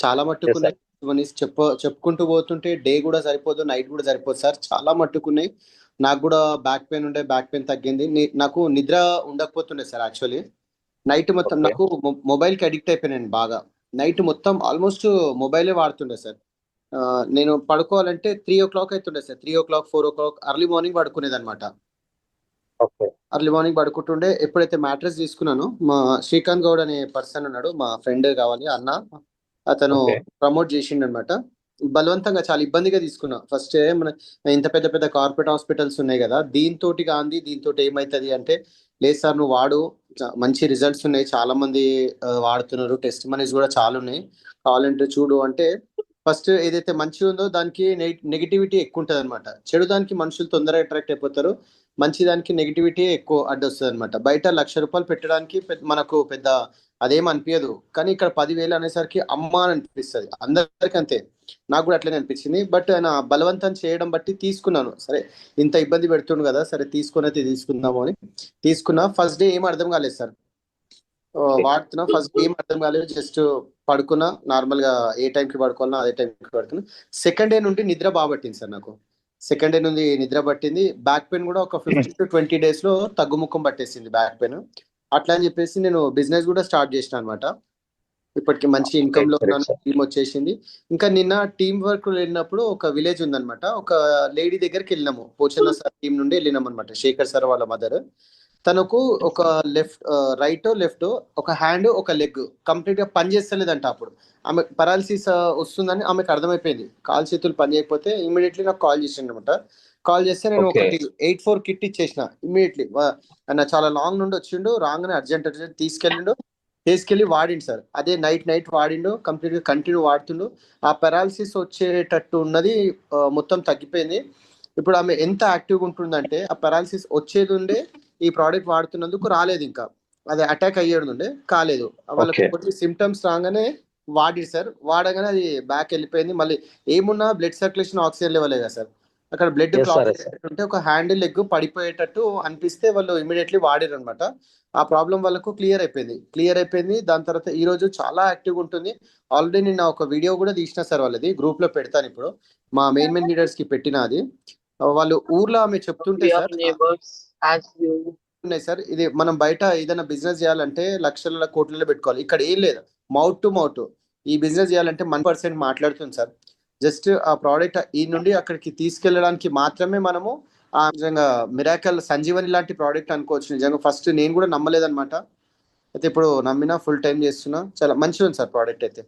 చాలా yes sir. మట్టుకున్నాయి. చెప్పుకుంటూ పోతుంటే డే కూడా సరిపోదు, నైట్ కూడా సరిపోదు సార్. చాలా మట్టుకున్నాయి. నాకు కూడా బ్యాక్ పెయిన్ ఉండే, బ్యాక్ పెయిన్ తగ్గింది. నాకు నిద్ర ఉండకపోతుండే సార్ యాక్చువల్లీ. నైట్ మొత్తం ఓకే. నాకు మొబైల్కి అడిక్ట్ అయిపోయాను బాగా. నైట్ మొత్తం ఆల్మోస్ట్ మొబైలే వాడుతుండే సార్. నేను పడుకోవాలంటే 3:00 అవుతుండే సార్. 3:00, 4:00 ఎర్లీ మార్నింగ్ పడుకునేది అనమాట. ఓకే. ఎర్లీ మార్నింగ్ పడుకుంటుండే. ఎప్పుడైతే మ్యాట్రెస్ తీసుకున్నానో, మా శ్రీకాంత్ గౌడ్ అనే పర్సన్ ఉన్నాడు, మా ఫ్రెండ్ కావాలి అన్న. అతను ఓకే. ప్రమోట్ చేసిండు అనమాట. బలవంతంగా చాలా ఇబ్బందిగా తీసుకున్నా. ఫస్ట్ మన ఇంత పెద్ద పెద్ద కార్పొరేట్ హాస్పిటల్స్ ఉన్నాయి కదా, దీంతోటి గాంధీ దీంతో ఏమవుతుంది అంటే, లేదు సార్ నువ్వు వాడు, మంచి రిజల్ట్స్ ఉన్నాయి, చాలా మంది వాడుతున్నారు, టెస్ట్ మనీస్ కూడా చాలా ఉన్నాయి, కావాలంటే చూడు అంటే. ఫస్ట్ ఏదైతే మంచిగా ఉందో దానికి నెగిటివిటీ ఎక్కువ ఉంటుంది అనమాట. చెడు దానికి మనుషులు తొందరగా అట్రాక్ట్ అయిపోతారు, మంచి దానికి నెగిటివిటీ ఎక్కువ అడ్డొస్తుంది అనమాట. బయట ₹1,00,000 పెట్టడానికి మనకు పెద్ద అదేం అనిపించదు, కానీ ఇక్కడ 10,000 అనేసరికి అమ్మ అని అనిపిస్తుంది. అందరికీ అంతే, నాకు కూడా అట్లనే అనిపించింది. బట్ ఆయన బలవంతం చేయడం బట్టి తీసుకున్నాను. సరే, ఇంత ఇబ్బంది పెడుతుండు కదా, సరే తీసుకుని అయితే తీసుకుందాము అని తీసుకున్నా. ఫస్ట్ డే ఏం అర్థం కాలేదు సార్. వాడుతున్నా. ఫస్ట్ ఏం అర్థం కాలేదు, జస్ట్ పడుకున్నా నార్మల్ గా. ఏ టైంకి పడుకోవాలన్నా అదే టైంకి పడుకున్నా. సెకండ్ డే నుండి నిద్ర బాగా పట్టింది సార్ నాకు. సెకండ్ డే నుండి నిద్ర పట్టింది. బ్యాక్ పెయిన్ కూడా ఒక 15 to 20 days లో తగ్గుముఖం పట్టేసింది బ్యాక్ పెయిన్. అట్లా అని చెప్పేసి నేను బిజినెస్ కూడా స్టార్ట్ చేసిన అనమాట. ఇప్పటికి మంచి ఇన్కమ్ లో ఉన్నాను. టీమ్ వచ్చేసింది. ఇంకా నిన్న టీం వర్క్ వెళ్ళినప్పుడు ఒక విలేజ్ ఉందన్నమాట. ఒక లేడీ దగ్గరికి వెళ్ళినాము, పోచన్న సార్ టీం నుండి వెళ్ళినాం అనమాట. శేఖర్ సార్ వాళ్ళ మదర్. తనకు ఒక రైట్ లెఫ్ట్, ఒక హ్యాండ్ ఒక లెగ్ కంప్లీట్ గా పని చేస్తలేదంట. అప్పుడు ఆమె పరాలసిస్ వస్తుందని ఆమెకు అర్థమైపోయింది. కాలు చేతులు పని చేయకపోతే ఇమీడియట్లీ నాకు కాల్ చేసిండు అనమాట. కాల్ చేస్తే నేను ఒకటి 8-4 కిట్ ఇచ్చేసిన ఇమీడియట్లీ. ఆయన చాలా లాంగ్ నుండి వచ్చిండు, రాగానే అర్జెంట్ తీసుకెళ్ళి వాడిండు సార్. అదే నైట్ వాడిండు, కంప్లీట్ గా కంటిన్యూ వాడుతుండు. ఆ పెరాలసిస్ వచ్చేటట్టు ఉన్నది మొత్తం తగ్గిపోయింది. ఇప్పుడు ఆమె ఎంత యాక్టివ్గా ఉంటుందంటే, ఆ పెరాలసిస్ వచ్చేది ఉండే, ఈ ప్రోడక్ట్ వాడుతున్నందుకు రాలేదు. ఇంకా అది అటాక్ అయ్యేది ఉండే, కాలేదు. వాళ్ళకి కొన్ని సిమ్టమ్స్ రాగానే వాడి సార్, వాడగానే అది బ్యాక్ వెళ్ళిపోయింది. మళ్ళీ ఏమున్నా బ్లడ్ సర్క్యులేషన్, ఆక్సిజన్ లెవెల్ కదా సార్. అక్కడ బ్లడ్ క్లాట్ ఉంటే ఒక హ్యాండ్ లెగ్ పడిపోయేటట్టు అనిపిస్తే వాళ్ళు ఇమీడియట్లీ వాడారు అనమాట. ఆ ప్రాబ్లం వాళ్ళకు క్లియర్ అయిపోయింది. దాని తర్వాత ఈ రోజు చాలా యాక్టివ్గా ఉంటుంది. ఆల్రెడీ నిన్న ఒక వీడియో కూడా తీసిన సార్ వాళ్ళది, గ్రూప్ లో పెడతాను ఇప్పుడు. మా మెయిన్ లీడర్స్ కి పెట్టిన అది. వాళ్ళు ఊర్లో ఆమె చెప్తుంటే సార్ ఉన్నాయి సార్. ఇది మనం బయట ఏదైనా బిజినెస్ చేయాలంటే లక్షల కోట్లలో పెట్టుకోవాలి. ఇక్కడ ఏం లేదు, మౌత్ టు మౌత్. ఈ బిజినెస్ చేయాలంటే 1% మాట్లాడుతుంది సార్. జస్ట్ ఆ ప్రోడక్ట్ ఈ నుండి అక్కడికి తీసుకెళ్ళడానికి మాత్రమే మనము ఆ నిజంగా మిరాకల్ సంజీవని లాంటి ప్రోడక్ట్ అనుకోవచ్చు. నిజంగా ఫస్ట్ నేను కూడా నమ్మలేదన్నమాట. అయితే ఇప్పుడు నమ్మినా, ఫుల్ టైం చేస్తున్నా. చాలా మంచిగా ఉంది సార్ ప్రోడక్ట్ అయితే.